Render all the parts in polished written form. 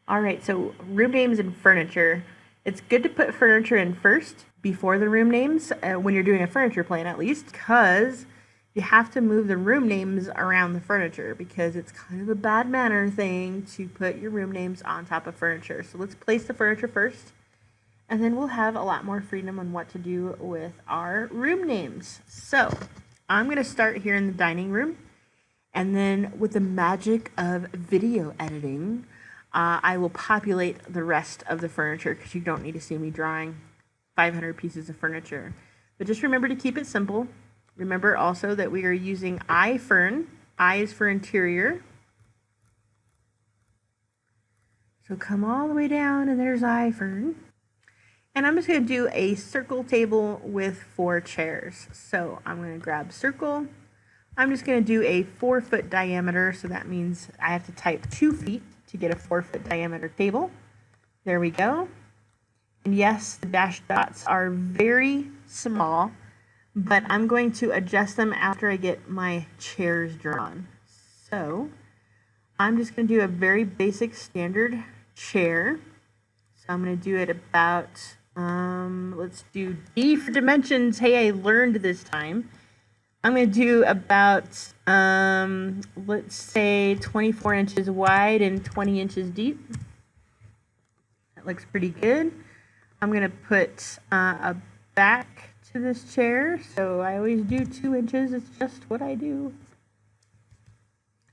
All right, so room names and furniture. It's good to put furniture in first before the room names, when you're doing a furniture plan at least, because you have to move the room names around the furniture because it's kind of a bad manner thing to put your room names on top of furniture. So let's place the furniture first, and then we'll have a lot more freedom on what to do with our room names. So I'm going to start here in the dining room, and then with the magic of video editing, I will populate the rest of the furniture because you don't need to see me drawing 500 pieces of furniture. But just remember to keep it simple. Remember also that we are using iFern. I is for interior. So come all the way down and there's iFern. And I'm just going to do a circle table with 4 chairs. So I'm going to grab circle. I'm just going to do a 4-foot diameter. So that means I have to type 2 feet to get a 4-foot diameter table. There we go. And yes, the dashed dots are very small, but I'm going to adjust them after I get my chairs drawn. So I'm just going to do a very basic standard chair. So I'm going to do it about, let's do D for dimensions. Hey, I learned this time. I'm going to do about, let's say 24 inches wide and 20 inches deep. That looks pretty good. I'm going to put a back to this chair. So I always do 2 inches. It's just what I do.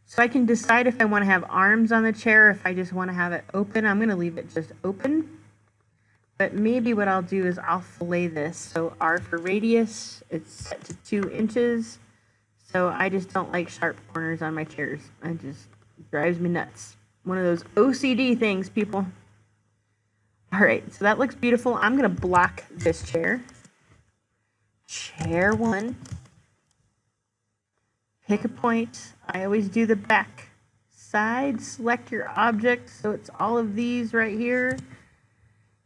So I can decide if I want to have arms on the chair, or if I just want to have it open. I'm going to leave it just open. But maybe what I'll do is I'll fillet this. So R for radius, it's set to 2 inches. So I just don't like sharp corners on my chairs. It just drives me nuts. One of those OCD things, people. All right, so that looks beautiful. I'm going to block this chair. Chair 1. Pick a point. I always do the back side. Select your object. So it's all of these right here.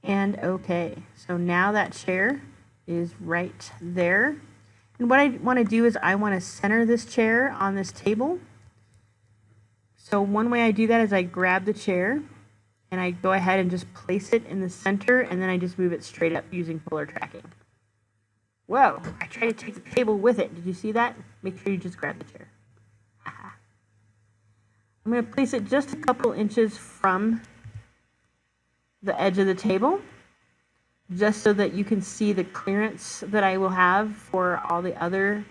And okay, so now that chair is right there. And what I want to do is I want to center this chair on this table. So one way I do that is I grab the chair and I go ahead and just place it in the center, and then I just move it straight up using polar tracking. Whoa, I tried to take the table with it. Did you see that? Make sure you just grab the chair. I'm going to place it just a couple inches from the edge of the table, just so that you can see the clearance that I will have for all the other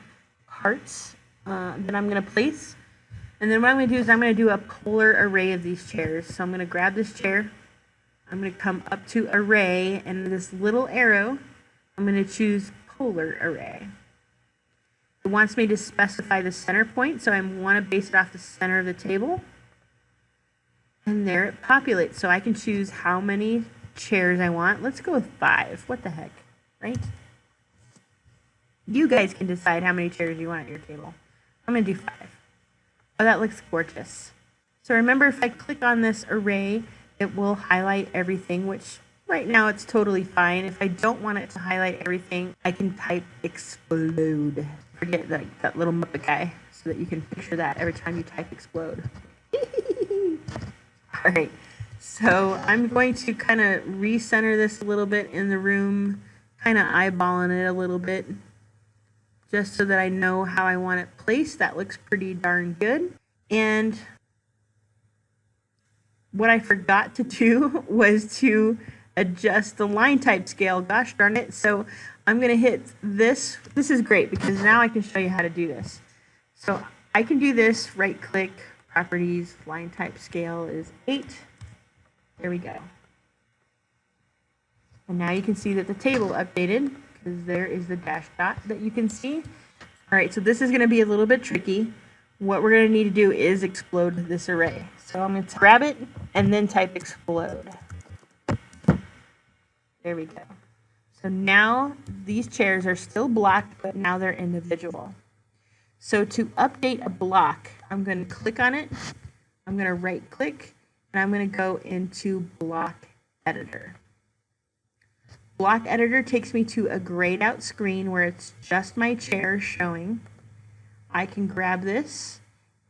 parts that I'm going to place. And then what I'm going to do is I'm going to do a polar array of these chairs. So I'm going to grab this chair, I'm going to come up to array, and this little arrow, I'm going to choose polar array. It wants me to specify the center point, so I want to base it off the center of the table. And there it populates. So I can choose how many chairs I want. Let's go with 5. What the heck, right? You guys can decide how many chairs you want at your table. I'm going to do 5. Oh, that looks gorgeous. So remember, if I click on this array, it will highlight everything, which right now it's totally fine. If I don't want it to highlight everything, I can type explode. Forget that little Muppet guy, so that you can picture that every time you type explode. All right, so I'm going to kind of recenter this a little bit in the room, kind of eyeballing it a little bit, just so that I know how I want it placed. That looks pretty darn good. And what I forgot to do was to adjust the line type scale. Gosh darn it. So I'm going to hit this. This is great because now I can show you how to do this. So I can do this, right click, properties, line type scale is 8. There we go. And now you can see that the table updated, because there is the dash dot that you can see. All right, so this is going to be a little bit tricky. What we're going to need to do is explode this array. So I'm going to grab it and then type explode. There we go. So now these chairs are still blocked, but now they're individual. So to update a block, I'm going to click on it. I'm going to right click, and I'm going to go into block editor. Block editor takes me to a grayed out screen where it's just my chair showing. I can grab this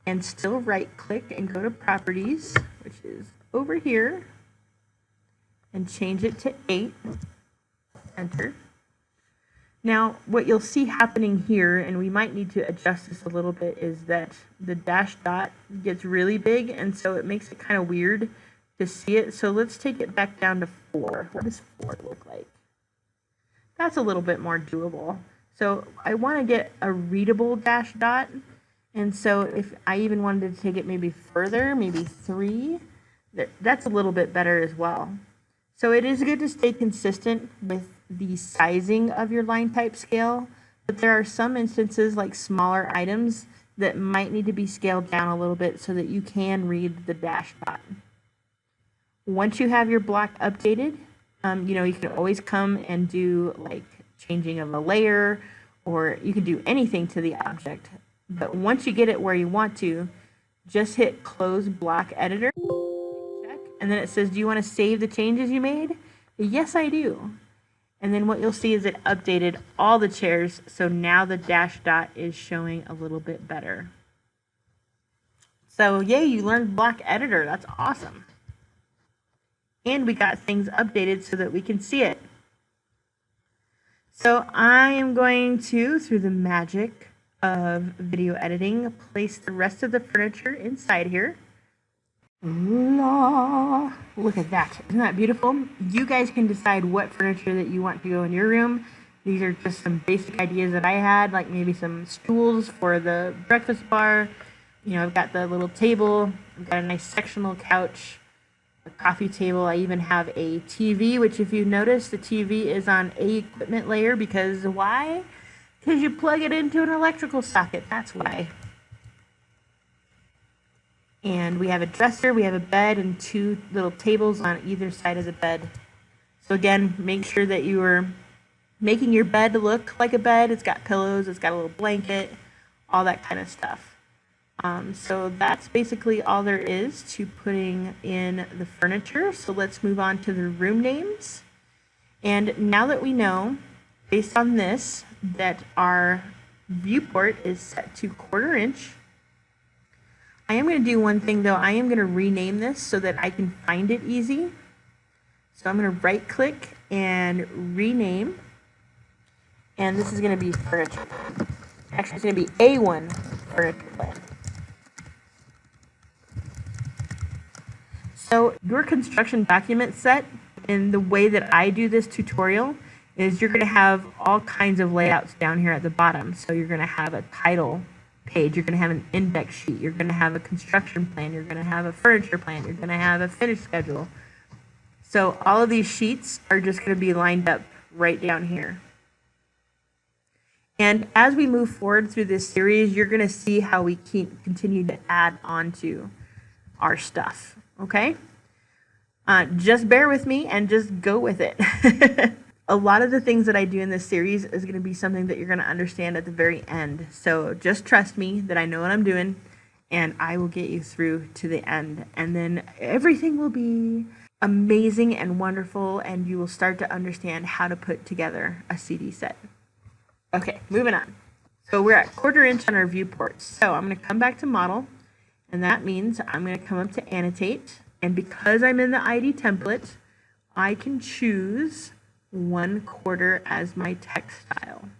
and still right click and go to properties, which is over here. and change it to 8. Enter. Now, what you'll see happening here, and we might need to adjust this a little bit, is that the dash dot gets really big, and so it makes it kind of weird to see it. So let's take it back down to 4. What does 4 look like? That's a little bit more doable. So I want to get a readable dash dot, and so if I even wanted to take it maybe further, maybe 3, that's a little bit better as well. So it is good to stay consistent with the sizing of your line type scale, but there are some instances like smaller items that might need to be scaled down a little bit so that you can read the dash dot. Once you have your block updated, you can always come and do like changing of a layer, or you can do anything to the object. But once you get it where you want to, just hit close block editor, check, and then it says, do you want to save the changes you made? Yes, I do. And then what you'll see is it updated all the chairs, so now the dash dot is showing a little bit better. So yay, you learned block editor. That's awesome. And we got things updated so that we can see it. So I am going to, through the magic of video editing, place the rest of the furniture inside here. Look at that. Isn't that beautiful? You guys can decide what furniture that you want to go in your room. These are just some basic ideas that I had, like maybe some stools for the breakfast bar. I've got the little table. I've got a nice sectional couch. A coffee table. I even have a TV, which if you notice, the TV is on a equipment layer because why? Because you plug it into an electrical socket. That's why. And we have a dresser, we have a bed, and 2 little tables on either side of the bed. So again, make sure that you are making your bed look like a bed. It's got pillows, it's got a little blanket, all that kind of stuff. So that's basically all there is to putting in the furniture. So let's move on to the room names. And now that we know, based on this, that our viewport is set to 1/4 inch, I am going to do one thing though. I am going to rename this so that I can find it easy. So I'm going to right click and rename. And this is going to be furniture. Actually, it's going to be A1 furniture plan. So your construction document set, and the way that I do this tutorial is you're going to have all kinds of layouts down here at the bottom. So you're going to have a title page, you're going to have an index sheet, you're going to have a construction plan, you're going to have a furniture plan, you're going to have a finish schedule. So all of these sheets are just going to be lined up right down here. And as we move forward through this series, you're going to see how we continue to add on to our stuff. Okay? Just bear with me and just go with it. A lot of the things that I do in this series is going to be something that you're going to understand at the very end. So just trust me that I know what I'm doing, and I will get you through to the end. And then everything will be amazing and wonderful, and you will start to understand how to put together a CD set. Okay, moving on. So we're at 1/4 inch on our viewport. So I'm going to come back to model, and that means I'm going to come up to annotate. And because I'm in the ID template, I can choose 1/4 as my text style.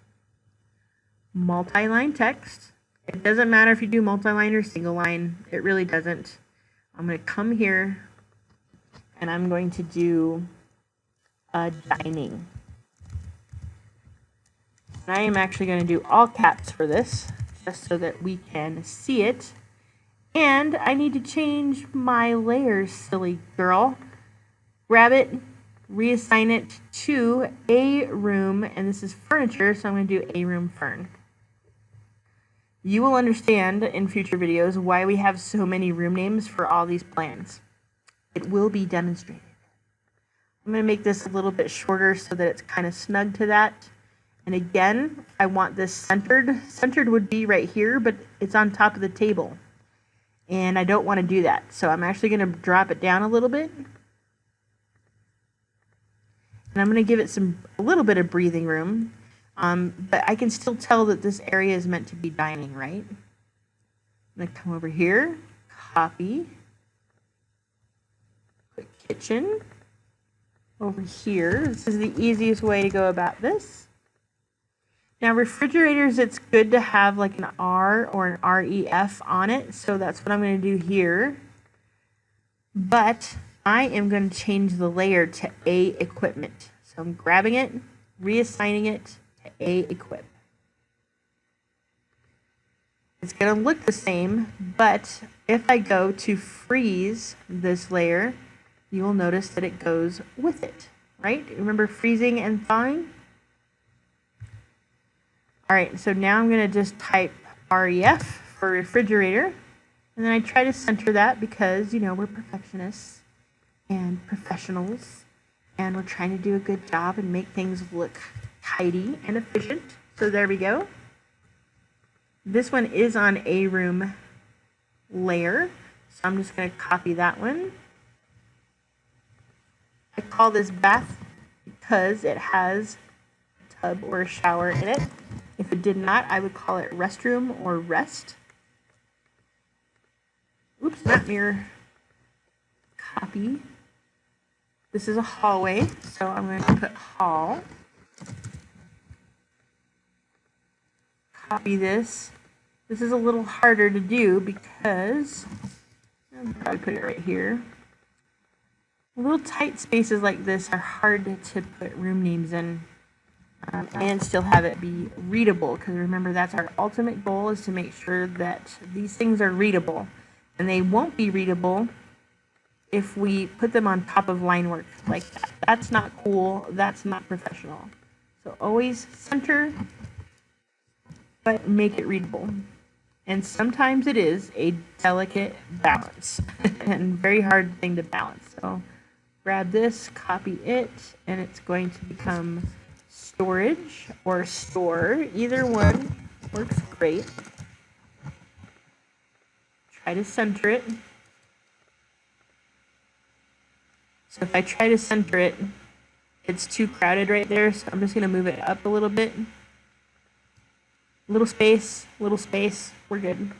Multi-line text. It doesn't matter if you do multi-line or single line. It really doesn't. I'm going to come here and I'm going to do dining. And I am actually going to do all caps for this, just so that we can see it. And I need to change my layers, silly girl. Grab it, reassign it to a room, and this is furniture, so I'm going to do a room fern. You will understand in future videos why we have so many room names for all these plans. It will be demonstrated. I'm going to make this a little bit shorter so that it's kind of snug to that. And again, I want this centered. Centered would be right here, but it's on top of the table. And I don't want to do that. So I'm actually going to drop it down a little bit. And I'm going to give it a little bit of breathing room. But I can still tell that this area is meant to be dining, right? I'm going to come over here, copy, put kitchen, over here. This is the easiest way to go about this. Now refrigerators, it's good to have like an R or an REF on it, so that's what I'm going to do here. But I am going to change the layer to A equipment. So I'm grabbing it, reassigning it to A equip. It's going to look the same, but if I go to freeze this layer, you will notice that it goes with it, right? Remember freezing and thawing? All right, so now I'm going to just type REF for refrigerator, and then I try to center that because, you know, we're perfectionists and professionals, and we're trying to do a good job and make things look tidy and efficient. So there we go. This one is on a room layer, so I'm just going to copy that one. I call this bath because it has a tub or a shower in it. If it did not, I would call it restroom or rest. Oops, not mirror. Copy. This is a hallway, so I'm going to put hall. Copy this. This is a little harder to do because I'll probably put it right here. Little tight spaces like this are hard to put room names in and still have it be readable, because remember, that's our ultimate goal, is to make sure that these things are readable, and they won't be readable if we put them on top of line work like that. That's not cool, that's not professional. So always center, but make it readable. And sometimes it is a delicate balance and very hard thing to balance. So grab this, copy it, and it's going to become storage or store. Either one works great. Try to center it. So if I try to center it, it's too crowded right there, so I'm just going to move it up a little bit. Little space, we're good.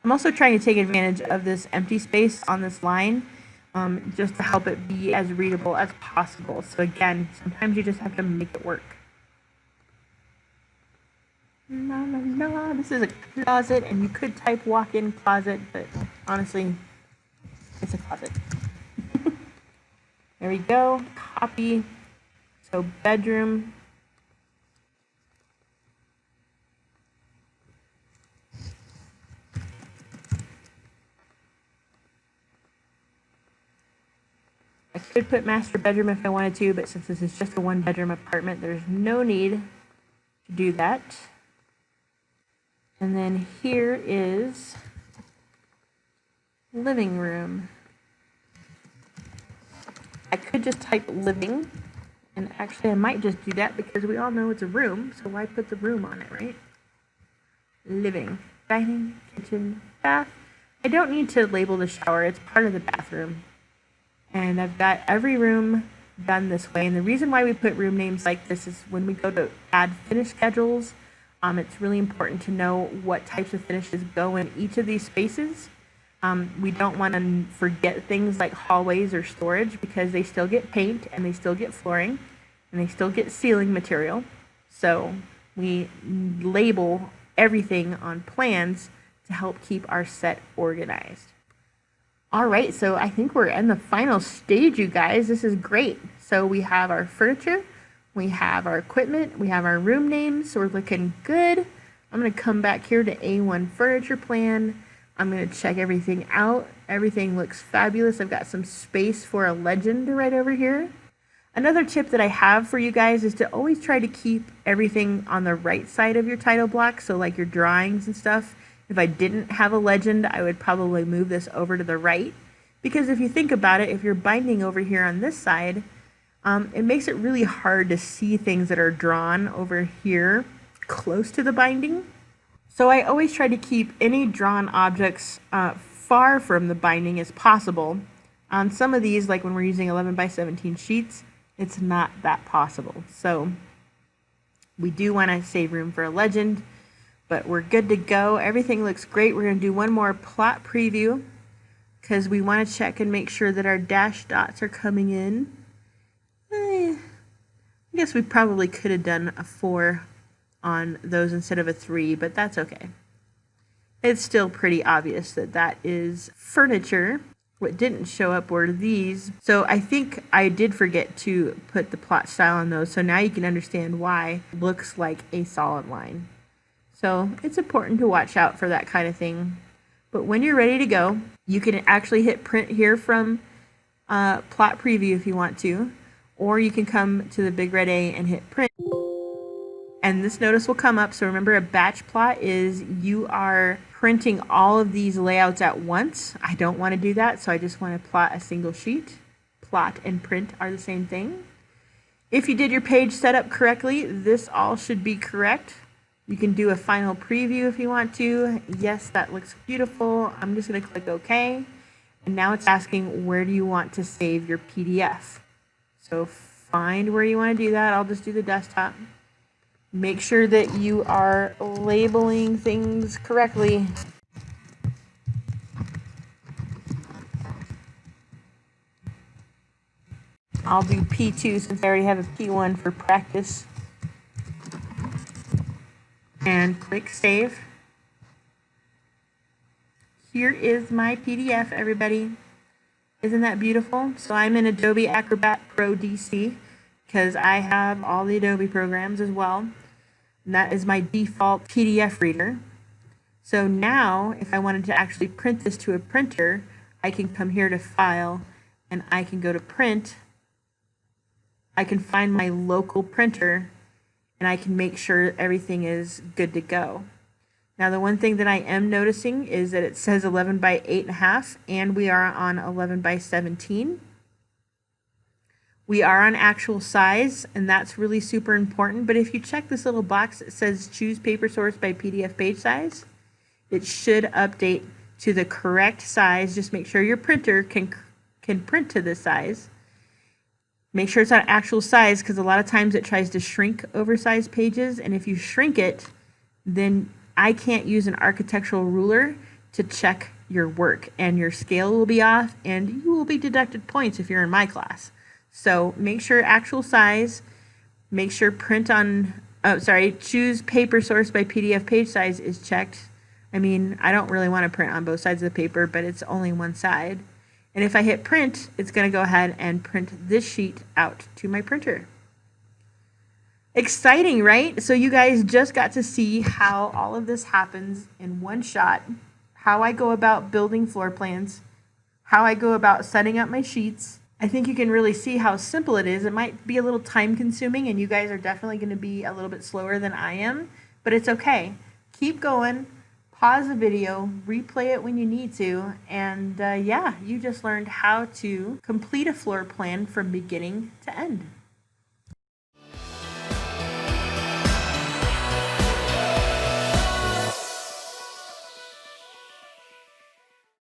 I'm also trying to take advantage of this empty space on this line, just to help it be as readable as possible. So again, sometimes you just have to make it work. This is a closet, and you could type walk-in closet, but honestly, it's a closet. There we go, copy. So bedroom. I could put master bedroom if I wanted to, but since this is just a one-bedroom apartment, there's no need to do that. And then here is living room. I could just type living, and actually I might just do that because we all know it's a room, so why put the room on it, right? Living, dining, kitchen, bath. I don't need to label the shower, it's part of the bathroom. And I've got every room done this way. And the reason why we put room names like this is when we go to add finish schedules, it's really important to know what types of finishes go in each of these spaces. We don't want to forget things like hallways or storage, because they still get paint and they still get flooring and they still get ceiling material. So we label everything on plans to help keep our set organized. All right, so I think we're in the final stage, you guys. This is great. So we have our furniture, we have our equipment, we have our room names, so we're looking good. I'm gonna come back here to A1 furniture plan. I'm gonna check everything out. Everything looks fabulous. I've got some space for a legend right over here. Another tip that I have for you guys is to always try to keep everything on the right side of your title block, so like your drawings and stuff. If I didn't have a legend, I would probably move this over to the right, because if you think about it, if you're binding over here on this side, it makes it really hard to see things that are drawn over here close to the binding. So I always try to keep any drawn objects far from the binding as possible. On some of these, like when we're using 11 by 17 sheets, it's not that possible. So we do want to save room for a legend, but we're good to go. Everything looks great. We're going to do one more plot preview because we want to check and make sure that our dash dots are coming in. I guess we probably could have done a 4 on those instead of a 3, but that's okay. It's still pretty obvious that that is furniture. What didn't show up were these. So I think I did forget to put the plot style on those. So now you can understand why it looks like a solid line. So it's important to watch out for that kind of thing. But when you're ready to go, you can actually hit print here from plot preview if you want to, or you can come to the big red A and hit print. And this notice will come up. So remember, a batch plot is you are printing all of these layouts at once. I don't want to do that, so I just want to plot a single sheet. Plot and print are the same thing. If you did your page setup correctly, this all should be correct. You can do a final preview if you want to. Yes, that looks beautiful. I'm just going to click OK. And now it's asking, where do you want to save your PDF? So find where you want to do that. I'll just do the desktop. Make sure that you are labeling things correctly. I'll do P2 since I already have a P1 for practice. And click Save. Here is my PDF, everybody. Isn't that beautiful? So I'm in Adobe Acrobat Pro DC because I have all the Adobe programs as well. And that is my default PDF reader. So now, if I wanted to actually print this to a printer, I can come here to File, and I can go to Print. I can find my local printer, and I can make sure everything is good to go. Now, the one thing that I am noticing is that it says 11 by 8.5, and we are on 11 by 17. We are on actual size, and that's really super important. But if you check this little box that says choose paper source by PDF page size, it should update to the correct size. Just make sure your printer can print to this size. Make sure it's on actual size, because a lot of times it tries to shrink oversized pages, and if you shrink it, then I can't use an architectural ruler to check your work, and your scale will be off, and you will be deducted points if you're in my class. So make sure actual size, make sure choose paper source by PDF page size is checked. I mean, I don't really want to print on both sides of the paper, but it's only one side. And if I hit print, it's going to go ahead and print this sheet out to my printer. Exciting, right? So you guys just got to see how all of this happens in one shot, how I go about building floor plans, how I go about setting up my sheets. I think you can really see how simple it is. It might be a little time consuming, and you guys are definitely going to be a little bit slower than I am, but it's okay. Keep going, pause the video, replay it when you need to, and yeah, you just learned how to complete a floor plan from beginning to end.